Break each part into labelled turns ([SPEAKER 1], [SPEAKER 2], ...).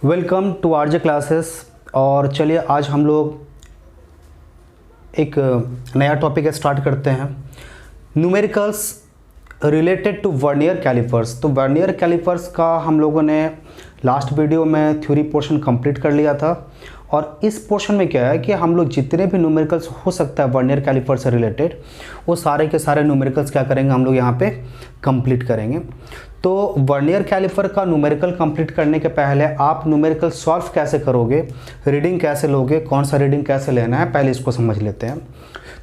[SPEAKER 1] Welcome to RJ classes. और चलिए आज हम लोग एक नया टॉपिक स्टार्ट करते हैं, numericals related to vernier callipers. तो वर्नियर कैलिपर्स का हम लोगों ने लास्ट वीडियो में थ्योरी पोर्शन कंप्लीट कर लिया था और इस पोर्शन में क्या है कि हम लोग जितने भी न्यूमेरिकल्स हो सकता है वर्नियर कैलिपर से रिलेटेड वो सारे के सारे न्यूमेरिकल्स क्या करेंगे हम लोग यहाँ पे कंप्लीट करेंगे। तो वर्नियर कैलिपर का न्यूमेरिकल कंप्लीट करने के पहले आप न्यूमेरिकल सॉल्व कैसे करोगे, रीडिंग कैसे लोगे, कौन सा रीडिंग कैसे लेना है, पहले इसको समझ लेते हैं।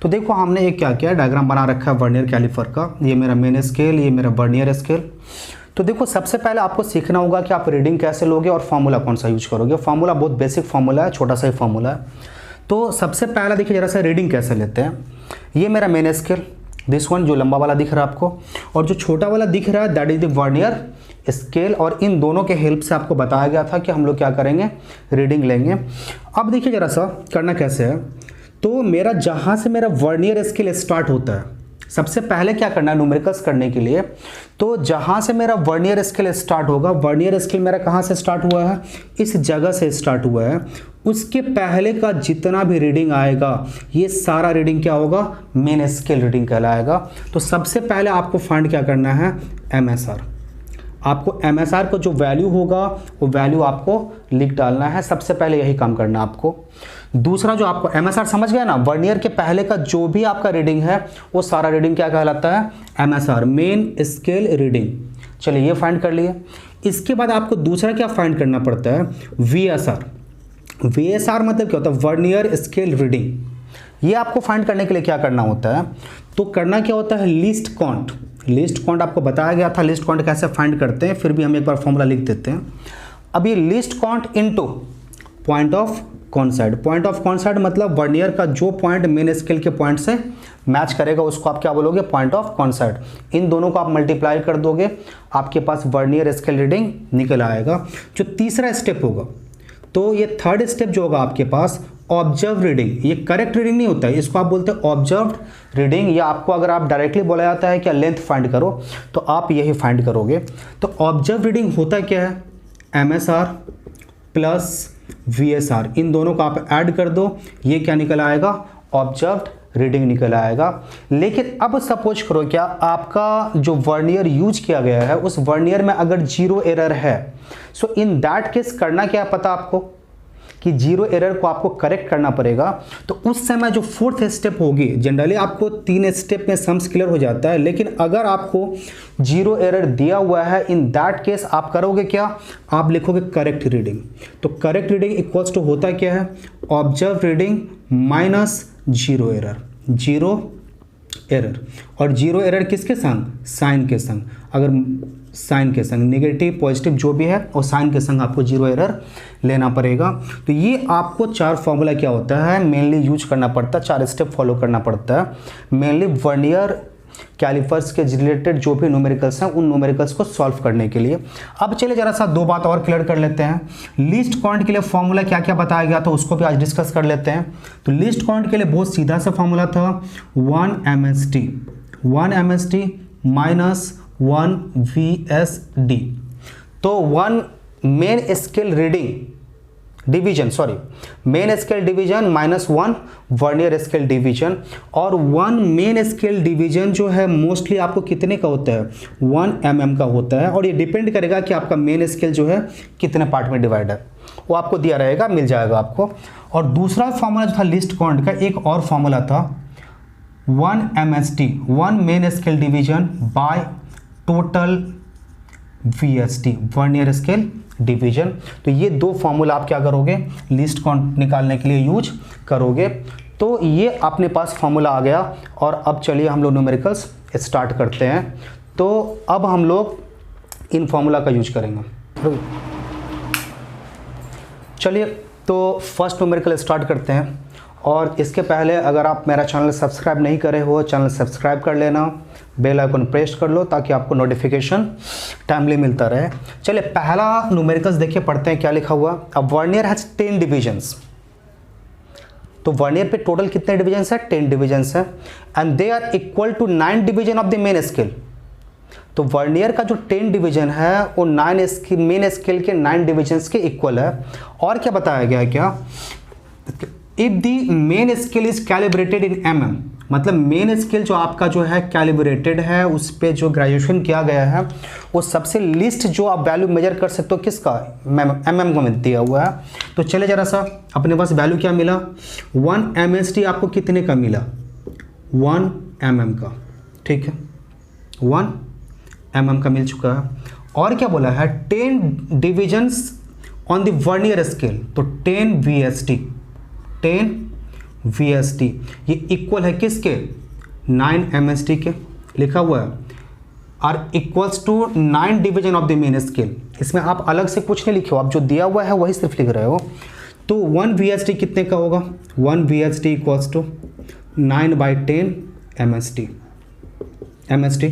[SPEAKER 1] तो देखो हमने एक क्या किया, डायग्राम बना रखा है वर्नियर कैलिपर का। ये मेरा मेन स्केल, ये मेरा वर्नियर स्केल। तो देखो सबसे पहले आपको सीखना होगा कि आप रीडिंग कैसे लोगे और फार्मूला कौन सा यूज करोगे। फार्मूला बहुत बेसिक फार्मूला है, छोटा सा ही फार्मूला है। तो सबसे पहला देखिए जरा सा रीडिंग कैसे लेते हैं। ये मेरा मेन स्केल, दिस वन जो लंबा वाला दिख रहा है आपको, और जो छोटा वाला दिख रहा है that is the vernier scale. और इन दोनों के हेल्प से आपको बताया गया था कि हम लोग क्या करेंगे, रीडिंग लेंगे। अब देखिए जरा सा करना कैसे है। तो मेरा जहाँ से मेरा वर्नियर स्केल स्टार्ट होता है, सबसे पहले क्या करना है न्यूमेरिकल्स करने के लिए, तो जहाँ से मेरा वर्नियर स्केल स्टार्ट होगा, वर्नियर स्केल मेरा कहाँ से स्टार्ट हुआ है, इस जगह से स्टार्ट हुआ है, उसके पहले का जितना भी रीडिंग आएगा ये सारा रीडिंग क्या होगा, मेन स्केल रीडिंग कहलाएगा। तो सबसे पहले आपको फाइंड क्या करना है, MSR। आपको MSR का जो वैल्यू होगा वो वैल्यू आपको लिख डालना है, सबसे पहले यही काम करना है आपको। दूसरा जो आपको MSR समझ गया ना, वर्नियर के पहले का जो भी आपका रीडिंग है वो सारा रीडिंग क्या कहलाता है, MSR, मेन स्केल रीडिंग। चलिए ये फाइंड कर लिए। इसके बाद आपको दूसरा क्या फाइंड करना पड़ता है, VSR। VSR मतलब क्या होता है, वर्नियर स्केल रीडिंग। ये आपको फाइंड करने के लिए क्या करना होता है, तो करना क्या होता है, लीस्ट काउंट। लीस्ट काउंट आपको बताया गया था, लीस्ट काउंट कैसे फाइंड करते हैं, फिर भी हम एक बार फॉर्मूला लिख देते हैं। अब ये least count into point of कॉन्साइड। Point of कॉन्साइड मतलब वर्नियर का जो पॉइंट मेन स्केल के पॉइंट से मैच करेगा उसको आप क्या बोलोगे, पॉइंट ऑफ कॉन्साइड। इन दोनों को आप मल्टीप्लाई कर दोगे, आपके पास वर्नियर स्केल रीडिंग निकल आएगा। जो तीसरा स्टेप होगा, तो ये थर्ड स्टेप जो होगा आपके पास, ऑब्जर्व रीडिंग। ये करेक्ट रीडिंग नहीं होता है, इसको आप बोलते हैं ऑब्जर्व रीडिंग। या आपको अगर आप डायरेक्टली बोला जाता है कि लेंथ फाइंड करो तो आप यही फाइंड करोगे। तो ऑब्जर्व रीडिंग होता क्या है, MSR प्लस VSR, इन दोनों को आप ऐड कर दो, ये क्या निकल आएगा, ऑब्जर्व्ड रीडिंग निकल आएगा। लेकिन अब सपोज करो क्या आपका जो वर्नियर यूज किया गया है उस वर्नियर में अगर जीरो एरर है, सो इन दैट केस करना क्या है पता आपको, कि जीरो एरर को आपको करेक्ट करना पड़ेगा। तो उस समय जो फोर्थ स्टेप होगी, जनरली आपको 3 स्टेप में सम्स क्लियर हो जाता है, लेकिन अगर आपको जीरो एरर दिया हुआ है इन दैट केस आप करोगे क्या, आप लिखोगे करेक्ट रीडिंग। तो करेक्ट रीडिंग इक्वल्स टू होता क्या है, observe reading minus zero error. Zero error, और जीरो एरर किसके संग, साइन के संग। अगर साइन के संग, नेगेटिव पॉजिटिव जो भी है और साइन के संग आपको जीरो एरर लेना पड़ेगा। तो ये आपको 4 फॉर्मूला क्या होता है मेनली यूज करना पड़ता है, 4 स्टेप फॉलो करना पड़ता है मेनली वर्नियर कैलिपर्स के रिलेटेड जो भी न्यूमेरिकल्स हैं उन न्यूमेरिकल्स को सॉल्व करने के लिए। अब चलिए जरा सा 2 बात और क्लियर कर लेते हैं। लीस्ट काउंट के लिए फॉर्मूला क्या क्या बताया गया था उसको भी आज डिस्कस कर लेते हैं। तो लीस्ट काउंट के लिए बहुत सीधा सा फॉर्मूला था, 1 MST माइनस 1 VSD। तो 1 main scale reading division, sorry main scale division minus 1 vernier scale division. और 1 मेन स्केल डिवीजन जो है मोस्टली आपको कितने का होता है, 1 mm का होता है। और ये डिपेंड करेगा कि आपका मेन स्केल जो है कितने पार्ट में डिवाइड है, वो आपको दिया रहेगा, मिल जाएगा आपको। और दूसरा फॉर्मूला जो था लीस्ट काउंट का, एक और फॉर्मूला था 1 MST, 1 main scale division by total VSD, vernier scale division. तो ये 2 फॉर्मूला आप क्या करोगे, लीस्ट काउंट निकालने के लिए यूज करोगे। तो ये अपने पास फॉर्मूला आ गया। और अब चलिए हम लोग न्यूमेरिकल्स स्टार्ट करते हैं। तो अब हम लोग इन फॉर्मूला का यूज करेंगे। चलिए तो फर्स्ट न्यूमेरिकल स्टार्ट करते हैं। और इसके पहले अगर आप मेरा चैनल सब्सक्राइब नहीं करे हो, चैनल सब्सक्राइब कर लेना, बेल आइकन प्रेस कर लो ताकि आपको नोटिफिकेशन टाइमली मिलता रहे। चलिए पहला न्यूमेरिकल्स देखिए, पढ़ते हैं क्या लिखा हुआ। अब वर्नियर हैज 10 डिविजन्स। तो वर्नियर पे टोटल कितने डिविजन्स है, 10 डिविजन्स है। And they are equal to 9 division of the main scale. तो वर्नियर का जो 10 डिवीजन है वो 9 मेन स्केल के 9 डिविजन्स के इक्वल है। और क्या बताया गया है, क्या if the main scale is calibrated in mm, मतलब मेन स्केल जो आपका जो है कैलिब्रेटेड है, उस पे जो ग्रेजुएशन किया गया है वो सबसे लिस्ट जो आप वैल्यू मेजर कर सकते हो किसका, mm को दिया हुआ है। तो चले जरा सा अपने पास वैल्यू क्या मिला, 1 MSD आपको कितने का मिला, 1 mm का, ठीक है 1 mm का मिल चुका है। और क्या बोला है, 10 divisions on the vernier scale, तो 10 VSD ये इक्वल है किसके, 9 MSD के, लिखा हुआ है, are equals to 9 division of the main scale. इसमें आप अलग से कुछ नहीं लिखे हो, आप जो दिया हुआ है वही सिर्फ लिख रहे हो। तो 1 VSD कितने का होगा, 1 VSD इक्वल्स टू 9/10 MSD।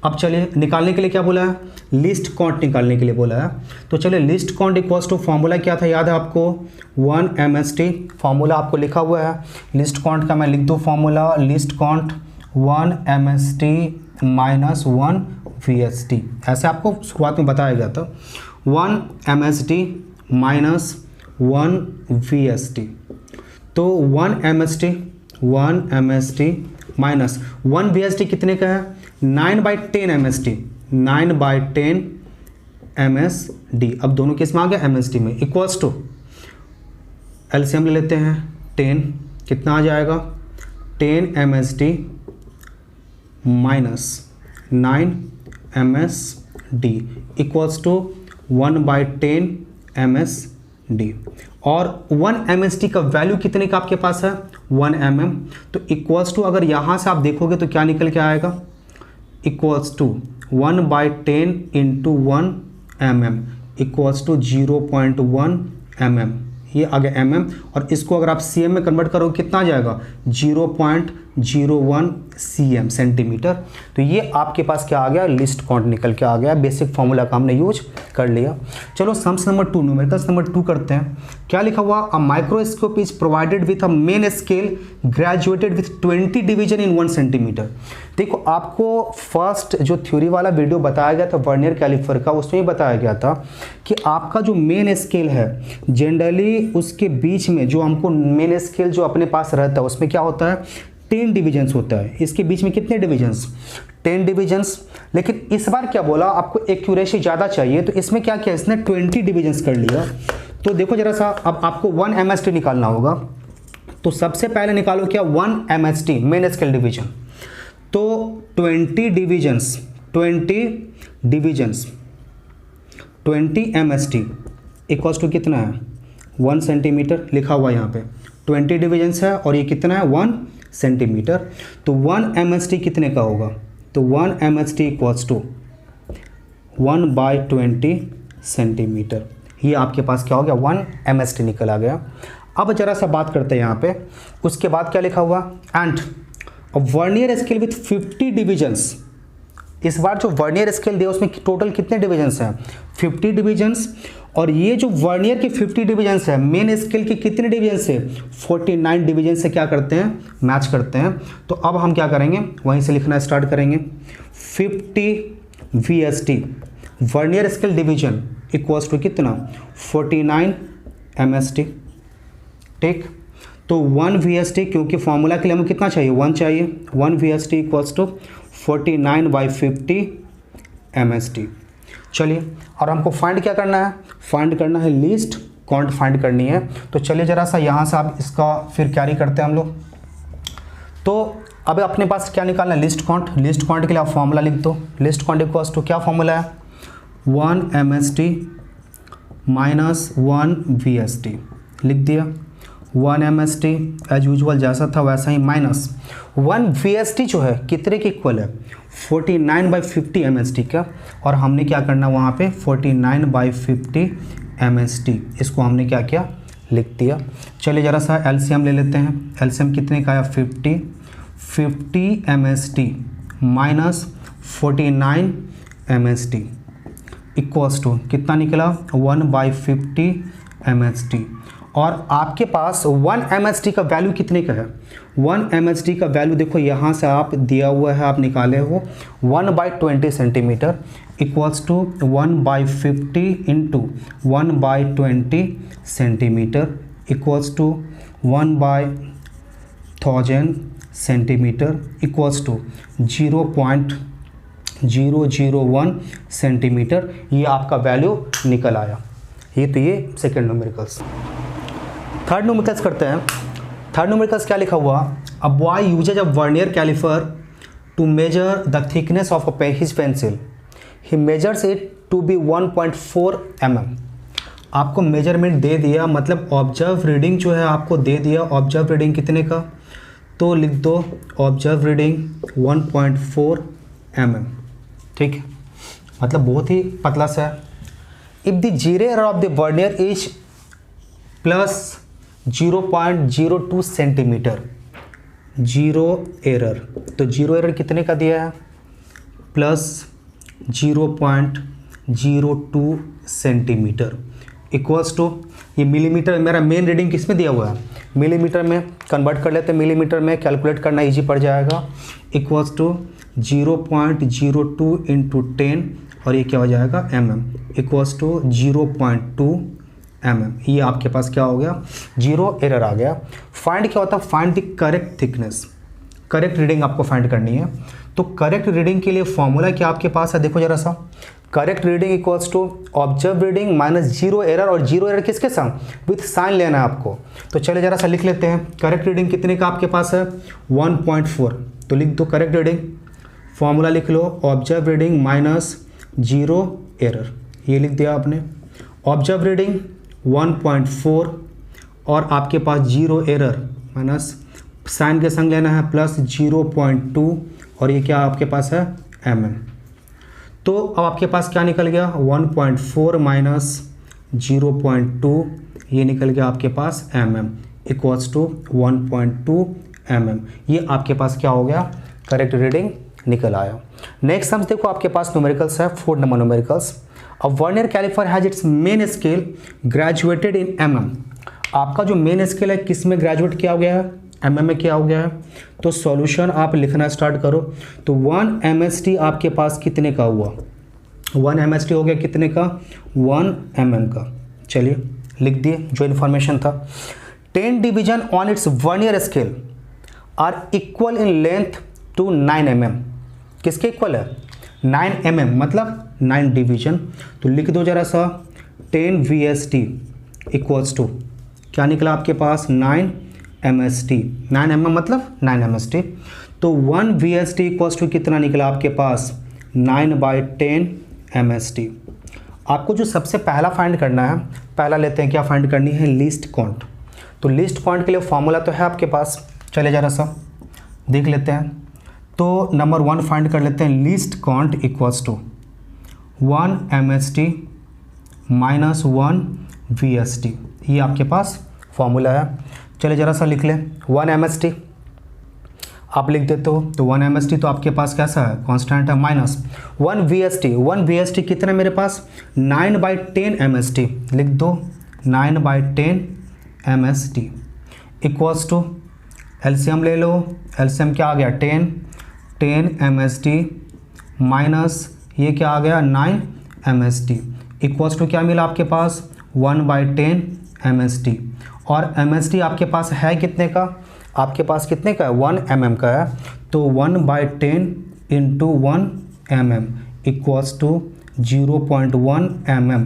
[SPEAKER 1] अब चलिए निकालने के लिए क्या बोला है, लिस्ट काउंट निकालने के लिए बोला है। तो चलिए least count equals to formula क्या था, याद है आपको, 1 MSD। फॉर्मूला आपको लिखा हुआ है लिस्ट काउंट का, मैं लिख दूँ formula, list count 1 MSD minus 1 VSD, ऐसे आपको शुरुआत में बताया गया था, 1 MSD माइनस 1 VSD। तो 1 MSD माइनस 1 VSD कितने का है, 9/10 MSD, 9/10 MSD। अब दोनों केस में आ गया MSD में, इक्वल्स टू एलसीएम ले लेते हैं, 10 कितना आ जाएगा, 10 MSD minus 9 MSD equals to 1/10 MSD। और 1 MSD का वैल्यू कितने का आपके पास है, 1 mm। तो इक्वल्स टू अगर यहाँ से आप देखोगे तो क्या निकल के आएगा, equals to 1/10 into 1 mm equals to 0.1 mm, ये आ गया mm। और इसको अगर आप cm में कन्वर्ट करोगे कितना आ जाएगा, 0.01 cm, सेंटीमीटर। तो ये आपके पास क्या आ गया, लिस्ट काउंट निकल के आ गया, बेसिक फॉर्मूला का हमने यूज कर लिया। चलो सम्स नंबर 2, न्यूमेरिकल्स नंबर 2 करते हैं। क्या लिखा हुआ, a microscope is provided with a main scale graduated with 20 division in 1 centimetre. देखो आपको फर्स्ट जो थ्योरी वाला वीडियो बताया गया था वर्नियर कैलिपर का, उसमें ही बताया गया था कि आपका जो मेन स्केल है जनरली उसके बीच में जो हमको मेन स्केल जो अपने पास रहता है उसमें क्या होता है, 10 डिविजन्स होता है। इसके बीच में कितने डिविजन्स, 10 डिविजन्स। लेकिन इस बार क्या बोला, आपको एक्यूरेसी ज़्यादा चाहिए, तो इसमें क्या किया, इसने 20 डिविजन्स कर लिया। तो देखो जरा सा, अब आपको 1 MSD निकालना होगा। तो सबसे पहले निकालो क्या, 1 MSD मेन स्केल डिवीजन। तो 20 MSD इक्वल्स टू कितना है, 1 सेंटीमीटर, लिखा हुआ यहाँ पे 20 डिविजन्स है और ये कितना है, 1 सेंटीमीटर। तो 1 MSD कितने का होगा, तो 1 MSD इक्वल्स टू 1/20 सेंटीमीटर। ये आपके पास क्या हो गया, 1 MSD निकल आ गया। अब जरा सा बात करते हैं यहाँ पे, उसके बाद क्या लिखा हुआ, and vernier scale with 50 divisions. इस बार जो वर्नियर स्केल दिया उसमें टोटल कितने डिविजन्स हैं, 50 डिविजन्स। और ये जो वर्नियर के 50 डिविजन्स है, मेन स्केल के कितने डिवीजन से, 49 डिवीजन से क्या करते हैं, मैच करते हैं। तो अब हम क्या करेंगे, वहीं से लिखना स्टार्ट करेंगे, 50 VSD vernier scale division equals to कितना, 49 MSD, ठीक। तो 1 VSD, क्योंकि फॉर्मूला के लिए हमें कितना चाहिए, 1 चाहिए, 1 VSD इक्वल्स टू 49/50 MSD। चलिए, और हमको फाइंड क्या करना है, फाइंड करना है लिस्ट काउंट फाइंड करनी है। तो चलिए जरा सा यहाँ से आप इसका फिर कैरी करते हैं हम लोग। तो अब अपने पास क्या निकालना है, लिस्ट काउंट। लिस्ट काउंट के लिए आप फॉर्मूला लिख दो, लिस्ट काउंट इक्वल्स टू क्या फॉर्मूला है, 1 MSD माइनस 1 VSD, लिख दिया। 1 MSD एज यूजुअल जैसा था वैसा ही, माइनस 1 VSD जो है कितने के इक्वल है, 49/50 MSD का। और हमने क्या करना वहाँ पे, 49/50 MSD, इसको हमने क्या किया, लिख दिया। चलिए जरा सा एलसीएम ले लेते हैं। एलसीएम कितने का है, 50 MSD minus 49 MSD equals to कितना निकला, 1/50 MSD। और आपके पास 1 MHD का वैल्यू कितने का है? 1 MHD का वैल्यू देखो यहाँ से आप दिया हुआ है, आप निकाले हो 1/20 centimetre equals to 1/50 into 1/20 centimetre equals to 1/1000 centimetre equals to 0.001 centimetre. ये आपका वैल्यू निकल आया। ये सेकेंड न्यूमेरिकल्स। थर्ड न्यूमेरिकल्स करते हैं। थर्ड न्यूमेरिकल्स क्या लिखा हुआ? A boy uses a vernier calliper to measure the thickness of his pencil. He measures it to be 1.4 mm। आपको मेजरमेंट दे दिया, मतलब ऑब्जर्व रीडिंग जो है आपको दे दिया। ऑब्जर्व रीडिंग कितने का? तो लिख दो ऑब्जर्व रीडिंग 1.4 mm। ठीक है, मतलब बहुत ही पतला सा है। If the zero error of the vernier is plus 0.02 centimetre, zero error, तो जीरो एरर कितने का दिया है? प्लस 0.02 सेंटीमीटर इक्वल्स टू, ये मिलीमीटर, मेरा मेन रीडिंग किस में दिया हुआ है? मिलीमीटर में कन्वर्ट कर लेते हैं, मिलीमीटर में कैलकुलेट करना इजी पड़ जाएगा। इक्वल्स टू 0.02 इंटू 10 और ये क्या हो जाएगा? mm equals to 0.2 mm। ये आपके पास क्या हो गया? जीरो एरर आ गया। फाइंड क्या होता है? Find the correct thickness. Correct reading आपको फाइंड करनी है। तो करेक्ट रीडिंग के लिए फॉर्मूला क्या आपके पास है? देखो जरा सा, correct reading equals to observe reading minus zero error, और जीरो एरर किसके साथ? विथ साइन लेना है आपको। तो चले जरा सा लिख लेते हैं। करेक्ट रीडिंग कितने का आपके पास है? 1.4। तो लिख दो करेक्ट रीडिंग, फॉर्मूला लिख लो, observe reading minus zero error. ये लिख दिया आपने। ऑब्जर्व रीडिंग 1.4 और आपके पास जीरो एरर माइनस साइन के संग लेना है प्लस 0.2 और ये क्या आपके पास है? mm। तो अब आपके पास क्या निकल गया? 1.4 माइनस 0.2, ये निकल गया आपके पास mm इक्वल्स टू 1.2 mm। ये आपके पास क्या हो गया? करेक्ट रीडिंग निकल आया। नेक्स्ट सम देखो आपके पास न्यूमेरिकल्स है, 4 number numericals. A vernier calliper has its main scale graduated in mm। आपका जो मेन स्केल है किस में ग्रेजुएट किया गया है? mm में किया हो गया है। तो सॉल्यूशन आप लिखना स्टार्ट करो। तो 1 MHD आपके पास कितने का हुआ? 1 MHD हो गया कितने का? 1 mm का। चलिए लिख दिए जो इन्फॉर्मेशन था। 10 division on its vernier scale are equal in length to 9 mm। किसके इक्वल है? 9 mm, मतलब 9 डिवीजन। तो लिख दो जरा सा 10 VSD इक्वल्स टू, क्या निकला आपके पास? 9 MHD। 9 mm मतलब 9 MHD। तो 1 VSD इक्वल्स टू कितना निकला आपके पास? 9/10 MHD। आपको जो सबसे पहला फाइंड करना है, पहला लेते हैं, क्या फाइंड करनी है? Least count. तो लीस्ट काउंट के लिए फॉर्मूला तो है आपके पास, चले जरा सा देख लेते हैं। तो नंबर 1 फाइंड कर लेते हैं। Least count equals to 1 MHD minus 1 VSD। ये आपके पास फॉर्मूला है। चलिए जरा सा लिख लें। 1 MHD आप लिख देते हो, तो 1 MHD तो आपके पास कैसा है? कांस्टेंट है, माइनस 1 VSD। 1 VSD कितना मेरे पास? 9/10 MHD। लिख दो 9/10 MHD इक्वल्स टू, एलसीएम ले लो। एलसीएम क्या आ गया? 10 MHD माइनस ये क्या आ गया? 9 MHD इक्वल्स टू क्या मिला आपके पास? 1/10 MHD। और MHD आपके पास है कितने का? आपके पास कितने का है? 1 mm का है। तो 1/10 into 1 mm equals to 0.1 mm,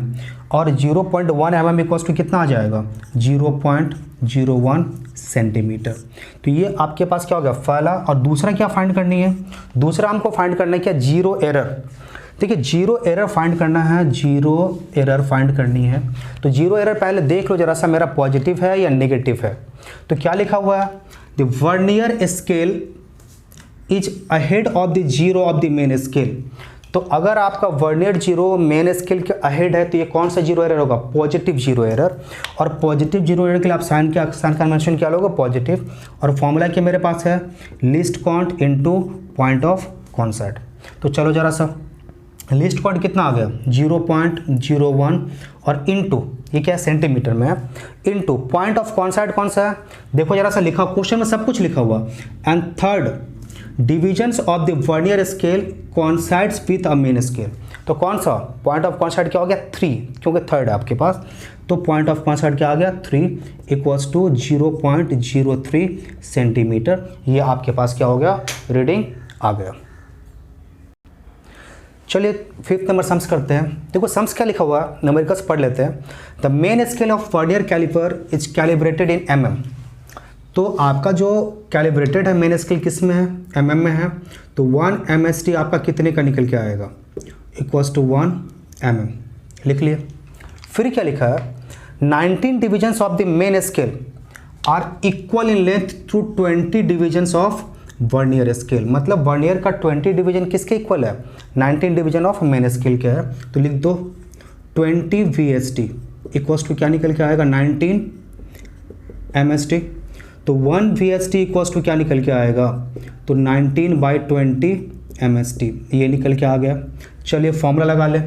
[SPEAKER 1] और 0.1 mm इक्वल्स टू कितना आ जाएगा? 0.01 सेंटीमीटर। तो ये आपके पास क्या हो गया? पहला। और दूसरा क्या फाइंड करनी है? दूसरा हमको फाइंड करना है क्या? Zero error. देखिए जीरो एरर फाइंड करना है, जीरो एरर फाइंड करनी है। तो जीरो एरर पहले देख लो जरा सा, मेरा पॉजिटिव है या नेगेटिव है। तो क्या लिखा हुआ है? The vernier scale is ahead of the zero of the main scale. तो अगर आपका वर्नियर जीरो मेन स्केल के अहेड है तो ये कौन सा जीरो एरर होगा? Positive zero error. और पॉजिटिव जीरो एरर के लिए आप साइन कन्वेंशन क्या लोगे? पॉजिटिव। और फॉर्मूला क्या मेरे पास है? Least count into point of concept. तो चलो जरा सा, लीस्ट काउंट कितना आ गया? 0.01 और इनटू ये क्या है सेंटीमीटर में है, इनटू पॉइंट ऑफ कॉन्साइड कौन सा है, देखो जरा सा लिखा, क्वेश्चन में सब कुछ लिखा हुआ, and third divisions of the vernier scale coincides with a main scale. तो कौन सा पॉइंट ऑफ कॉन्साइड क्या हो गया 3, क्योंकि थर्ड है आपके पास, तो पॉइंट ऑफ कॉन्साइड क्या आ गया 3 इक्वल्स टू 0.03 सेंटीमीटर। ये आपके पास क्या हो गया रीडिंग आ गया। चलिए 5th नंबर सम्स करते हैं। देखो सम्स क्या लिखा हुआ है, न्यूमेरिकल्स पढ़ लेते हैं। The main scale of vernier calliper is calibrated in mm। तो आपका जो कैलिब्रेटेड है मेन स्केल किस में है, mm में है, तो 1 MSD आपका कितने का निकल के आएगा, इक्वल्स टू 1 mm, लिख लिए। फिर क्या लिखा है, 19 divisions of the main scale are equal in length through 20 divisions of vernier scale. मतलब वर्नियर का 20 डिवीजन किसके इक्वल है, 19 डिवीजन ऑफ मेन स्केल क्या है, तो लिख दो 20 VSD इक्वल्स टू क्या निकल के आएगा 19 MSD। तो 1 VSD इक्वल्स टू क्या निकल के आएगा, तो 19/20 MSD, ये निकल के आ गया। चलिए फॉर्मूला लगा ले।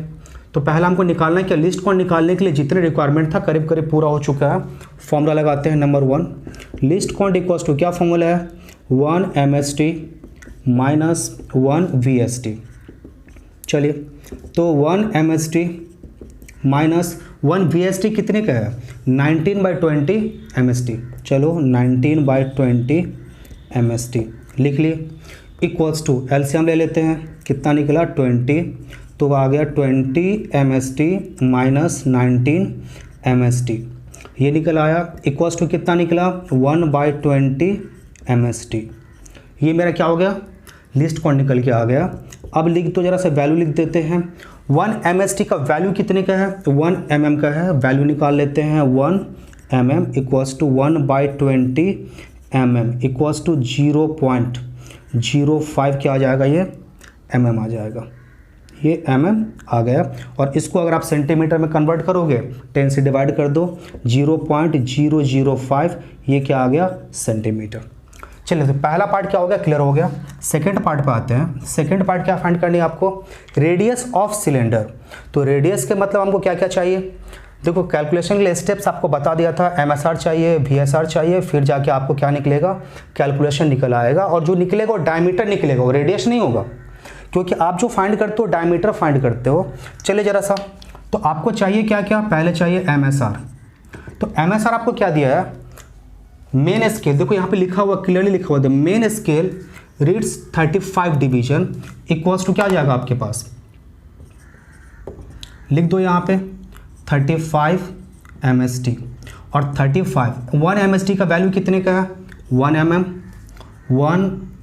[SPEAKER 1] तो पहला हमको निकालना है क्या, लिस्ट काउंट निकालने के लिए जितने रिक्वायरमेंट था करीब करीब पूरा हो चुका है। फॉर्मूला लगाते हैं। Number 1 least count equals to क्या फॉर्मूला है, 1 MSD माइनस 1 VSD। चलिए तो 1 MSD माइनस 1 VSD कितने का है, 19/20 MSD। चलो 19/20 MSD लिख लिए, इक्वल्स टू एलसीएम ले लेते हैं, कितना निकला 20, तो आ गया 20 MSD माइनस 19 MSD, ये निकल आया, इक्वल्स टू कितना निकला 1/20 MSD। ये मेरा क्या हो गया, लिस्ट काउंट निकल के आ गया। अब लिख तो जरा सा वैल्यू लिख देते हैं। 1 MSD का वैल्यू कितने का है, 1 mm का है, वैल्यू निकाल लेते हैं 1 mm equals to 1/20 mm equals to 0.05 क्या आ जाएगा, ये mm आ जाएगा, ये mm आ गया। और इसको अगर आप सेंटीमीटर में कन्वर्ट करोगे 10 से डिवाइड कर दो, 0.005, ये क्या आ गया सेंटीमीटर। चलिए तो पहला पार्ट क्या हो गया, क्लियर हो गया। सेकंड पार्ट पे आते हैं। सेकंड पार्ट क्या फाइंड करनी है आपको, रेडियस ऑफ सिलेंडर। तो रेडियस के मतलब हमको क्या क्या चाहिए, देखो कैलकुलेशन के लिए स्टेप्स आपको बता दिया था, MSR चाहिए, VSR चाहिए, फिर जाके आपको क्या निकलेगा, कैलकुलेशन निकल आएगा। और जो निकलेगा वो डायमीटर निकलेगा, वो रेडियस नहीं होगा, क्योंकि आप जो फाइंड करते हो डायमीटर फाइंड करते हो। चलिए जरा सा, तो आपको चाहिए क्या क्या, पहले चाहिए MSR। तो MSR आपको क्या दिया है, मेन स्केल, देखो यहाँ पे लिखा हुआ, क्लियरली लिखा हुआ है, main scale reads 35 division equals to क्या आ जाएगा आपके पास, लिख दो यहाँ पे 35 MSD। और 1 MSD का वैल्यू कितने का है, 1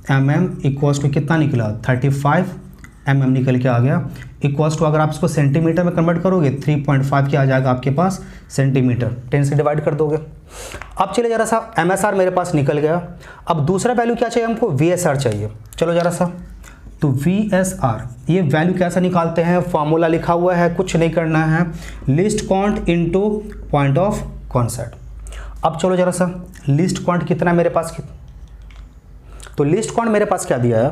[SPEAKER 1] mm इक्वल्स टू कितना निकला 35 mm निकल के आ गया, इक्वल्स टू अगर आप इसको सेंटीमीटर में कन्वर्ट करोगे 3.5 क्या आ जाएगा आपके पास सेंटीमीटर, 10 से डिवाइड कर दोगे। अब चलिए जरा सा, MSR मेरे पास निकल गया। अब दूसरा वैल्यू क्या चाहिए हमको, VSR चाहिए। चलो जरा सा, तो VSR ये वैल्यू कैसा निकालते हैं, फॉर्मूला लिखा हुआ है, कुछ नहीं करना है, list count into point of कॉन्साइड। अब चलो जरा सा, लिस्ट काउंट कितना मेरे पास, तो लिस्ट काउंट मेरे पास क्या दिया है,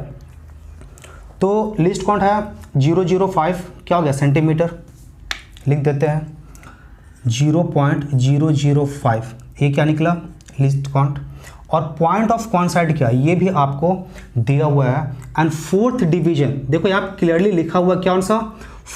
[SPEAKER 1] तो लिस्ट काउंट है 0.05 क्या हो गया सेंटीमीटर, लिख देते हैं 0.005, ये क्या निकला लिस्ट काउंट। और पॉइंट ऑफ कॉन्साइड क्या, ये भी आपको दिया हुआ है। एंड 4th डिवीजन, देखो यहाँ क्लियरली लिखा हुआ क्या, कौन सा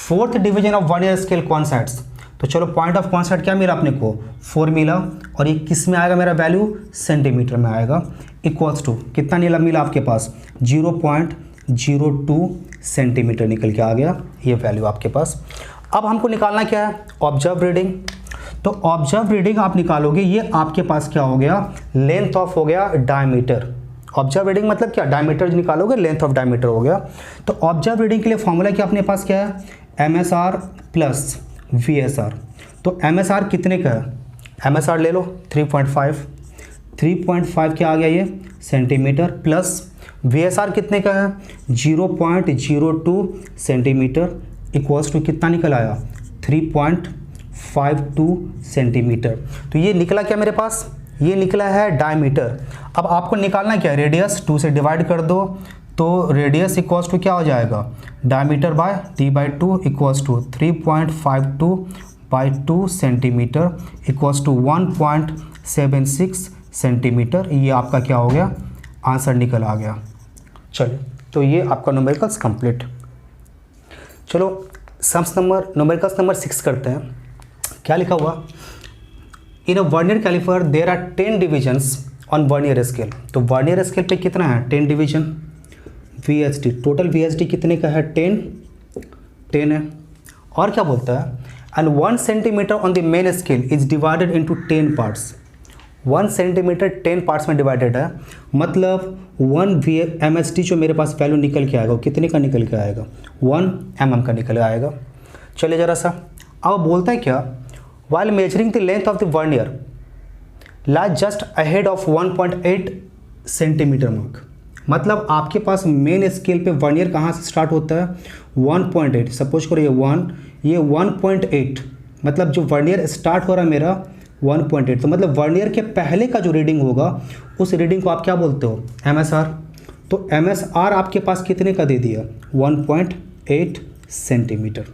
[SPEAKER 1] 4th division of vernier scale coincides. तो चलो पॉइंट ऑफ कॉन्साइड क्या मिला अपने को, 4 मिला, और ये किस में आएगा मेरा वैल्यू, सेंटीमीटर में आएगा, इक्वल्स टू कितना नीला मिला आपके पास 0.02 सेंटीमीटर निकल के आ गया, ये वैल्यू आपके पास। अब हमको निकालना क्या है, ऑब्जर्व रीडिंग। तो ऑब्जर्व रीडिंग आप निकालोगे, ये आपके पास क्या हो गया, लेंथ ऑफ हो गया डायमीटर। ऑब्जर्व रीडिंग मतलब क्या, डायमीटर निकालोगे, लेंथ ऑफ डायमीटर हो गया। तो ऑब्जर्व रीडिंग के लिए फॉर्मूला क्या अपने पास क्या है, MSR प्लस VSR। तो MSR कितने का है, MSR ले लो 3.5 क्या आ गया ये सेंटीमीटर, प्लस VSR कितने का है 0.02 सेंटीमीटर, इक्वल्स टू कितना निकल आया 3.52 सेंटीमीटर। तो ये निकला क्या मेरे पास, ये निकला है डायमीटर। अब आपको निकालना क्या है, रेडियस 2 से डिवाइड कर दो, तो रेडियस इक्वल्स टू क्या हो जाएगा, diameter by d/2 equals to 3.52 by 2 centimetre equals to 1.76 centimetre. ये आपका क्या हो गया, आंसर निकल आ गया। चलिए, तो ये आपका न्यूमेरिकल्स कंप्लीट। चलो न्यूमेरिकल्स नंबर 6 करते हैं। क्या लिखा हुआ, in a vernier caliper there are 10 divisions on vernier scale. तो वर्नियर स्केल पे कितना है, 10 डिवीजन। VSD, टोटल VSD कितने का है, 10 है। और क्या बोलता है, and 1 centimetre on the main scale is divided into 10 parts. 1 centimetre 10 parts में डिवाइडेड है, मतलब 1 MSD जो मेरे पास वैल्यू निकल के आएगा, कितने का निकल के आएगा, 1 mm का निकल आएगा। चलिए जरा सा, अब बोलता है क्या, while measuring the length of the vernier lie just ahead of 1.8 centimetre mark. मतलब आपके पास मेन स्केल पे वर्नियर कहाँ से स्टार्ट होता है, 1.8। सपोज करो ये 1.8, मतलब जो वर्नियर स्टार्ट हो रहा है मेरा 1.8, तो मतलब वर्नियर के पहले का जो रीडिंग होगा उस रीडिंग को आप क्या बोलते हो, MSR। तो MSR आपके पास कितने का दे दिया, 1.8 सेंटीमीटर,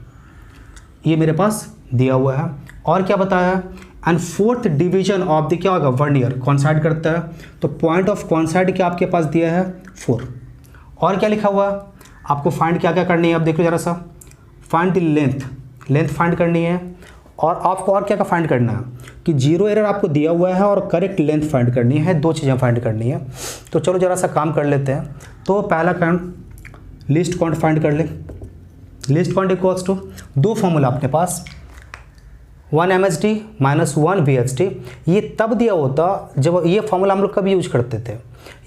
[SPEAKER 1] ये मेरे पास दिया हुआ है। और क्या बताया, and 4th division of the क्या होगा, वर्नियर कॉन्साइड करता है, तो पॉइंट ऑफ कॉन्साइड क्या आपके पास दिया है, 4। और क्या लिखा हुआ, आपको फाइंड क्या क्या करनी है, अब देखो जरा सा, फाइंड द लेंथ फाइंड करनी है। और आपको और क्या फाइंड करना है कि जीरो एरर आपको दिया हुआ है और करेक्ट लेंथ फाइंड करनी है, 2 चीज़ें फाइंड करनी है। तो चलो जरा सा काम कर लेते हैं। तो पहला काम, लीस्ट काउंट फाइंड कर ले। Least count equals to 2 formula अपने पास, 1 MSD माइनस 1 VSD। ये तब दिया होता जब ये फॉर्मूला हम लोग कब यूज करते थे,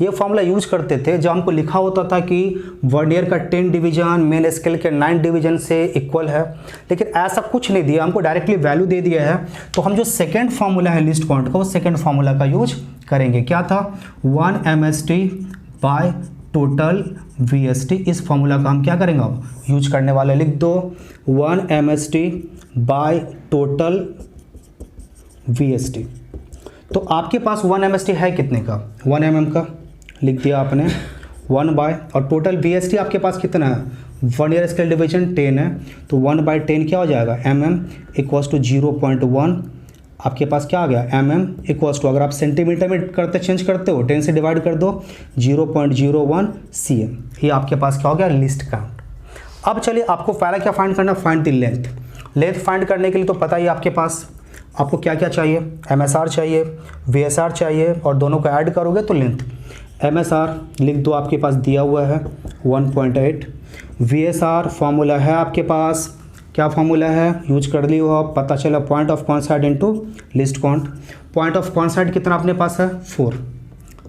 [SPEAKER 1] ये फॉर्मूला यूज करते थे जब हमको लिखा होता था कि वर्नियर का 10 डिवीजन मेन स्केल के 9 डिवीजन से इक्वल है। लेकिन ऐसा कुछ नहीं दिया, हमको डायरेक्टली वैल्यू दे दिया है। तो हम जो सेकेंड फार्मूला है लिस्ट काउंट का, वो सेकेंड फार्मूला का यूज करेंगे। क्या था, 1 MSD बाय टोटल VSD। इस फार्मूला का हम क्या करेंगे, अब यूज करने वाले, लिख दो 1 MSD बाय टोटल VSD। तो आपके पास 1 MSD है कितने का, 1 mm का, लिख दिया आपने 1 बाय, और टोटल VSD आपके पास कितना है, वर्नियर स्केल डिवीजन 10 है, तो 1/10 क्या हो जाएगा, mm इक्वल्स टू 0.1। आपके पास क्या आ गया, mm इक्वल्स टू, अगर आप सेंटीमीटर में करते चेंज करते हो 10 से डिवाइड कर दो, 0.01 cm। ये आपके पास क्या हो गया, लिस्ट काउंट। अब चलिए आपको पहला क्या फाइंड करना, फाइंड द लेंथ फाइंड करने के लिए तो पता ही आपके पास आपको क्या क्या चाहिए, MSR चाहिए, VSR चाहिए, और दोनों को ऐड करोगे तो लेंथ। MSR लिख दो, आपके पास दिया हुआ है 1.8। VSR फॉर्मूला है आपके पास, क्या फॉर्मूला है, यूज कर ली हो आप, पता चला point of कॉन्साइड into least count. Point of कॉन्साइड कितना अपने पास है, 4,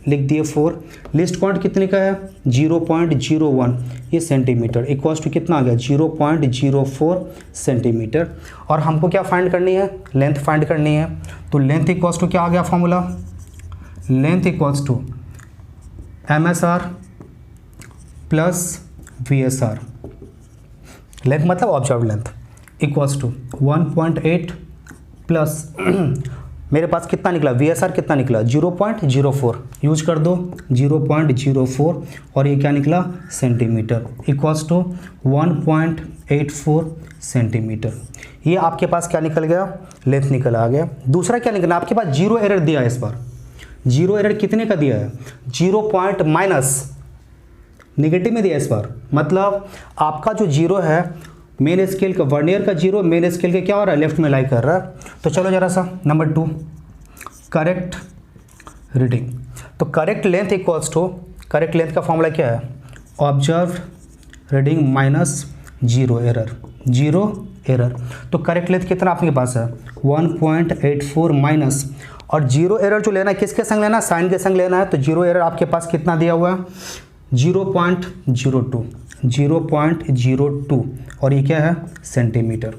[SPEAKER 1] लिख दिए 4। लिस्ट काउंट कितने का है, 0.01 ये सेंटीमीटर, इक्वल्स टू कितना आ गया, 0.04 सेंटीमीटर। और हमको क्या फाइंड करनी है, लेंथ फाइंड करनी है। तो लेंथ इक्वल्स टू क्या आ गया formula, length equals to MSR plus VSR, length मतलब observe length, equals to 1.8 plus मेरे पास कितना निकला, VSR कितना निकला, 0.04, यूज कर दो 0.04, और ये क्या निकला, सेंटीमीटर, इक्वल्स टू 1.84 सेंटीमीटर। ये आपके पास क्या निकल गया, लेंथ निकल आ गया। दूसरा क्या निकला, आपके पास जीरो एरर दिया है इस बार। जीरो एरर कितने का दिया है, 0 माइनस नेगेटिव में दिया है इस बार। मतलब आपका जो जीरो है मेन स्केल का, वर्नियर का जीरो मेन स्केल के क्या हो रहा है, लेफ्ट में लाई कर रहा है। तो चलो जरा सा नंबर 2, करेक्ट रीडिंग। तो correct length equals to, correct length का फॉर्मूला क्या है, observe reading minus zero error. तो करेक्ट लेंथ कितना आपके पास है, 1.84 माइनस, और जीरो एरर जो लेना है किसके संग लेना है, साइन के संग लेना है। तो जीरो एरर आपके पास कितना दिया हुआ है, 0.02, और ये क्या है, centimetre,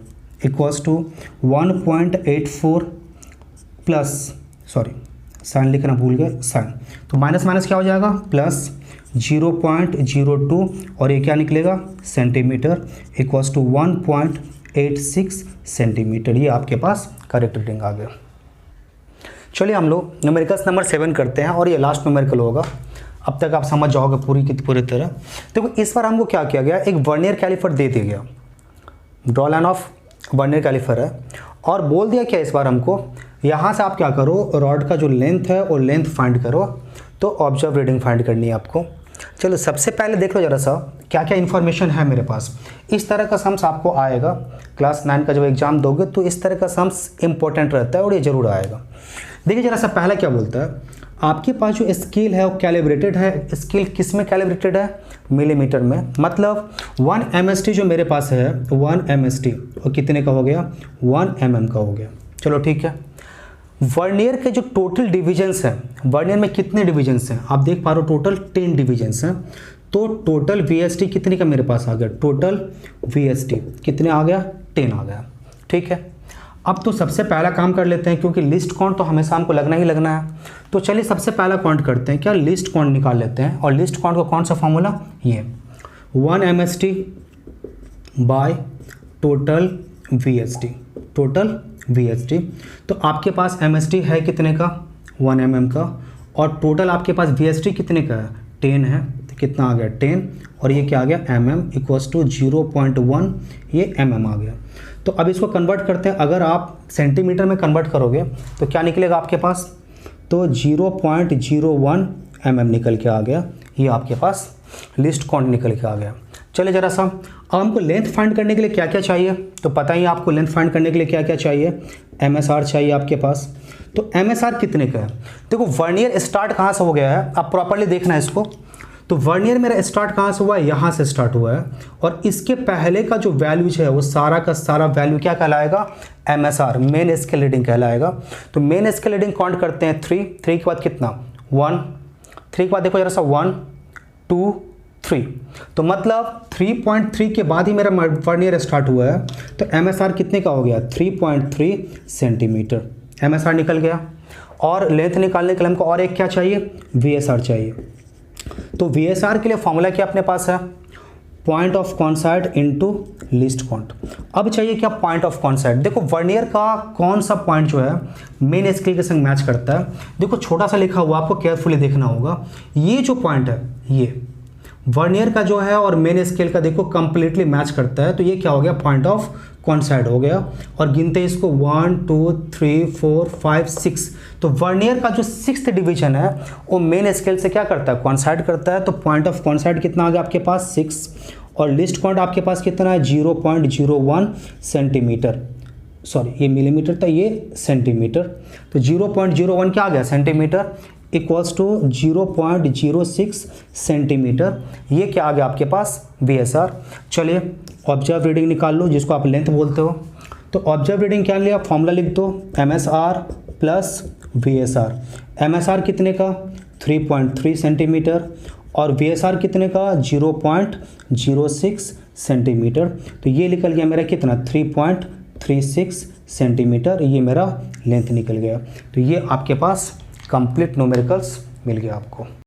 [SPEAKER 1] equals to 1.84 plus, sorry sign लिखना भूल गए, साइन, तो माइनस माइनस क्या हो जाएगा, प्लस 0.02, और ये क्या निकलेगा, सेंटीमीटर, इक्वल्स टू 1.86 सेंटीमीटर। ये आपके पास करेक्ट रीडिंग आ गया। चलिए हम लोग न्यूमेरिकल्स नंबर 7 करते हैं, और ये लास्ट न्यूमेरिकल होगा। अब तक आप समझ जाओगे पूरी की पूरी तरह। देखो इस बार हमको क्या किया गया, एक वर्नियर कैलिपर दे दिया गया, draw line of vernier calliper है, और बोल दिया क्या इस बार हमको, यहाँ से आप क्या करो, रॉड का जो लेंथ है वो लेंथ फाइंड करो, तो ऑब्जर्व रीडिंग फाइंड करनी है आपको। चलो सबसे पहले देख लो जरा सा क्या क्या इन्फॉर्मेशन है मेरे पास। इस तरह का सम्स आपको आएगा, क्लास 9 का जब एग्जाम दोगे तो इस तरह का सम्स इंपॉर्टेंट रहता है और ये जरूर आएगा। देखिए जरा सा पहला क्या बोलता है, आपके पास जो स्केल है वो कैलिब्रेटेड है। स्केल किस में कैलिब्रेटेड है, मिलीमीटर में। मतलब 1 MST जो मेरे पास है 1 MST और कितने का हो गया, 1 mm का हो गया। चलो ठीक है। वर्नियर के जो टोटल डिविजन्स हैं, वर्नियर में कितने डिविजन्स हैं आप देख पा रहे हो, टोटल 10 डिविजन्स हैं। तो टोटल VST कितने का मेरे पास आ गया, टोटल VST कितने आ गया, 10 आ गया। ठीक है, अब तो सबसे पहला काम कर लेते हैं, क्योंकि लिस्ट काउंट तो हमेशा हमको लगना ही लगना है। तो चलिए सबसे पहला काउंट करते हैं, क्या लिस्ट काउंट निकाल लेते हैं। और लिस्ट काउंट का कौन सा फॉर्मूला, ये 1 MST by total VST, total VST। तो आपके पास MST है कितने का, 1 mm का, और टोटल आपके पास VST कितने का है, 10 है। तो कितना आ गया, 10, और ये क्या आ गया, mm इक्वल्स टू 0.1, ये mm आ गया। तो अब इसको कन्वर्ट करते हैं, अगर आप सेंटीमीटर में कन्वर्ट करोगे तो क्या निकलेगा आपके पास, तो 0.01 mm निकल के आ गया। ये आपके पास लिस्ट काउंट निकल के आ गया। चलिए जरा सा, अब हमको लेंथ फाइंड करने के लिए क्या क्या चाहिए, तो पता ही आपको लेंथ फाइंड करने के लिए क्या क्या चाहिए, MSR चाहिए आपके पास। तो MSR कितने का है, देखो वर्नियर स्टार्ट कहाँ से हो गया है, आप प्रॉपरली देखना है इसको। तो वर्नियर मेरा स्टार्ट कहाँ से हुआ है, यहाँ से स्टार्ट हुआ है, और इसके पहले का जो वैल्यूज है वो सारा का सारा वैल्यू क्या कहलाएगा, MSR, मेन स्केल रीडिंग कहलाएगा। तो मेन स्केल रीडिंग काउंट करते हैं 3 के बाद कितना, 1, 3 के बाद देखो जरा सा 1 2 3, तो मतलब 3.3 के बाद ही मेरा वर्नियर स्टार्ट हुआ है। तो MSR कितने का हो गया, 3.3 सेंटीमीटर MSR निकल गया। और लेंथ निकालने के लिए हमको और एक क्या चाहिए, VSR चाहिए। तो VSR के लिए फॉर्मूला क्या अपने पास है, point of constant into least count. अब चाहिए क्या, पॉइंट ऑफ कॉन्सैट। देखो वर्नियर का कौन सा पॉइंट जो है मेन स्केल के संग मैच करता है, देखो छोटा सा लिखा हुआ, आपको केयरफुली देखना होगा। ये जो पॉइंट है ये वर्नियर का जो है और मेन स्केल का देखो कंप्लीटली मैच करता है। तो ये क्या हो गया, पॉइंट ऑफ कॉन्सैट हो गया। और गिनते इसको 1 2 3 4 5 6, तो वर्नियर का जो 6th डिवीजन है वो मेन स्केल से क्या करता है, कॉन्सैट करता है। तो पॉइंट ऑफ कॉन्सैट कितना आ गया आपके पास, 6, और लिस्ट काउंट आपके पास कितना है, 0.01 सेंटीमीटर, सॉरी ये मिलीमीटर था, ये सेंटीमीटर। तो 0.01 क्या आ गया, सेंटीमीटर, इक्वल्स टू 0.06 सेंटीमीटर। ये क्या आ गया आपके पास, VSR। चलिए ऑब्जर्व रीडिंग निकाल लो, जिसको आप लेंथ बोलते हो। तो ऑब्जर्व रीडिंग क्या लिया, फॉर्मूला लिख दो, MSR प्लस VSR। MSR कितने का, 3.3 सेंटीमीटर, और VSR कितने का, 0.06 सेंटीमीटर। तो ये निकल गया मेरा कितना, 3.36 सेंटीमीटर, ये मेरा लेंथ निकल गया। तो ये आपके पास कंप्लीट न्यूमेरिकल्स मिल गया आपको।